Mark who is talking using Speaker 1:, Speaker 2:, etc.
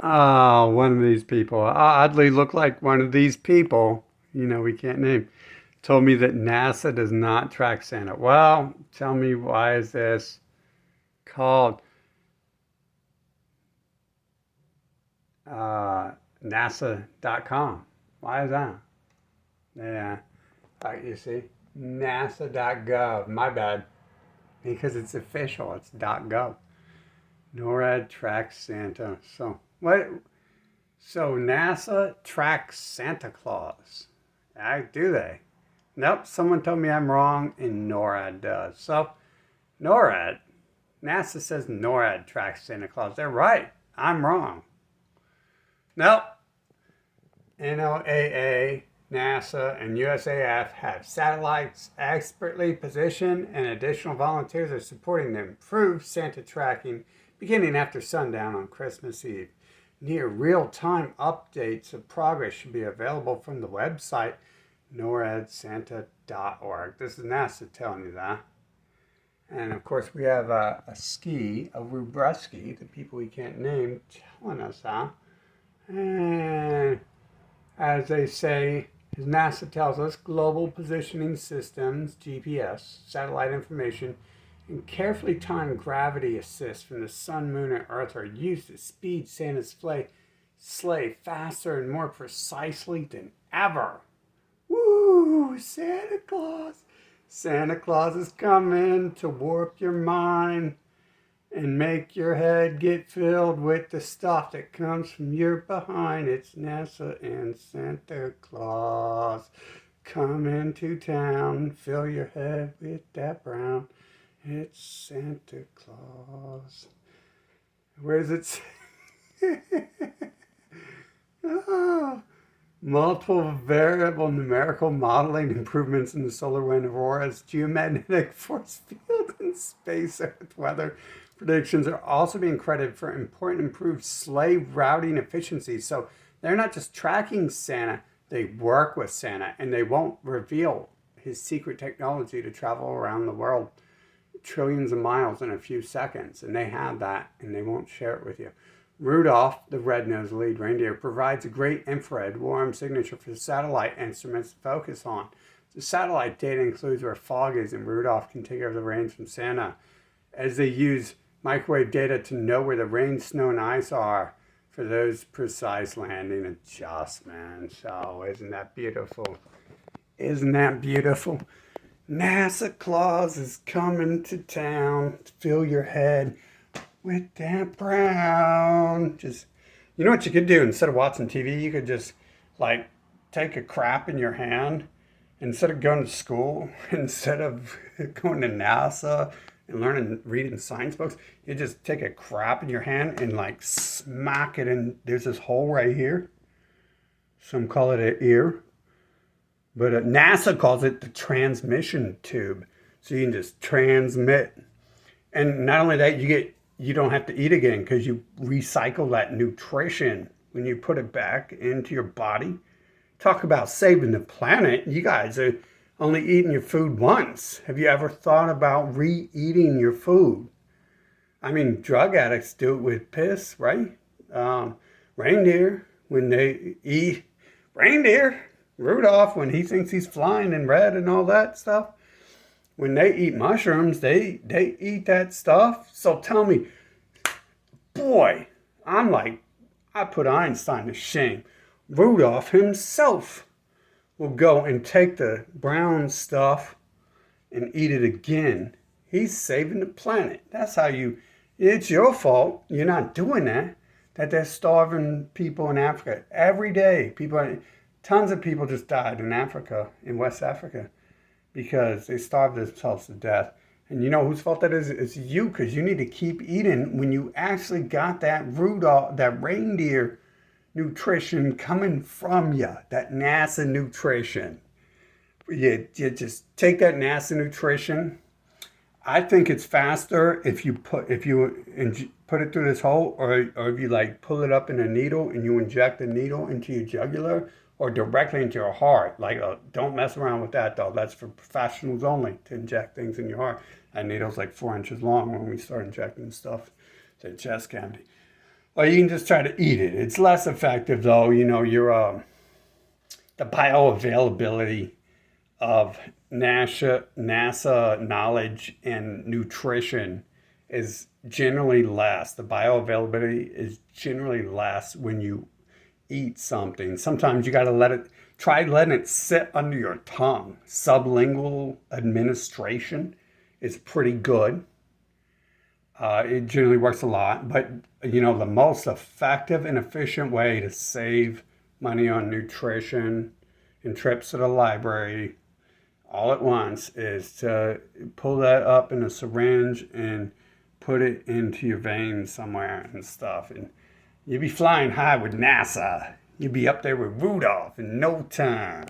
Speaker 1: One of these people, oddly look like one of these people, we can't name, told me that NASA does not track Santa. Well, tell me, why is this called uh, NASA.com? Why is that? Yeah, you see, NASA.gov. My bad, because it's official. It's .gov. NORAD tracks Santa. So what? So NASA tracks Santa Claus. Do they? Nope. Someone told me I'm wrong, and NORAD does. So NORAD, NASA says NORAD tracks Santa Claus. They're right. I'm wrong. Nope. NOAA, NASA, and USAF have satellites expertly positioned, and additional volunteers are supporting the improved Santa tracking beginning after sundown on Christmas Eve. Near real-time updates of progress should be available from the website noradsanta.org. This is NASA telling you that. And of course, we have a Rubreski, the people we can't name, telling us that. And as they say, as NASA tells us, global positioning systems, GPS, satellite information, and carefully timed gravity assist from the sun, moon, and earth are used to speed Santa's sleigh faster and more precisely than ever. Woo! Santa Claus! Santa Claus is coming to warp your mind and make your head get filled with the stuff that comes from your behind. It's NASA and Santa Claus coming to town. Fill your head with that brown. It's Santa Claus. Where does it say? Oh. Multiple variable numerical modeling improvements in the solar wind auroras, geomagnetic force field, and space Earth weather predictions are also being credited for important improved sleigh routing efficiency. So they're not just tracking Santa, they work with Santa, and they won't reveal his secret technology to travel around the world trillions of miles in a few seconds. And they have that, and they won't share it with you. Rudolph, the red-nosed lead reindeer, provides a great infrared warm signature for satellite instruments to focus on. The satellite data includes where fog is, and Rudolph can take over the reins from Santa, as they use microwave data to know where the rain, snow, and ice are for those precise landing adjustments. Oh, isn't that beautiful? Isn't that beautiful? NASA Claus is coming to town to fill your head with that brown. Just, you know what you could do instead of watching TV? You could just like take a crap in your hand instead of going to school, instead of going to NASA and learning, reading science books. You just take a crap in your hand and like smack it in. There's this hole right here. Some call it an ear, but NASA calls it the transmission tube. So you can just transmit. And not only that, you don't have to eat again because you recycle that nutrition when you put it back into your body. Talk about saving the planet. You guys are only eating your food once. Have you ever thought about re-eating your food? I mean, drug addicts do it with piss, right? Reindeer, when they eat, reindeer, Rudolph, when he thinks he's flying in red and all that stuff, when they eat mushrooms, they eat that stuff. So tell me, boy, I put Einstein to shame. Rudolph himself will go and take the brown stuff and eat it again. He's saving the planet. That's how it's your fault. You're not doing that. That they're starving people in Africa every day. Tons of people just died in Africa, in West Africa, because they starved themselves to death. And you know whose fault that is? It's you, because you need to keep eating when you actually got that reindeer nutrition coming from you, that NASA nutrition. You just take that NASA nutrition. I think it's faster if you put it through this hole, or if you like pull it up in a needle and you inject the needle into your jugular or directly into your heart. Like, don't mess around with that though. That's for professionals only, to inject things in your heart. That needle's like 4 inches long when we start injecting stuff to the chest cavity. Or you can just try to eat it. It's less effective though. You know, the bioavailability of NASA knowledge and nutrition is generally less. The bioavailability is generally less when you eat something. Sometimes you got to try letting it sit under your tongue. Sublingual administration is pretty good. It generally works a lot, but you know, the most effective and efficient way to save money on nutrition and trips to the library all at once is to pull that up in a syringe and put it into your veins somewhere and stuff. And you'd be flying high with NASA. You'd be up there with Rudolph in no time.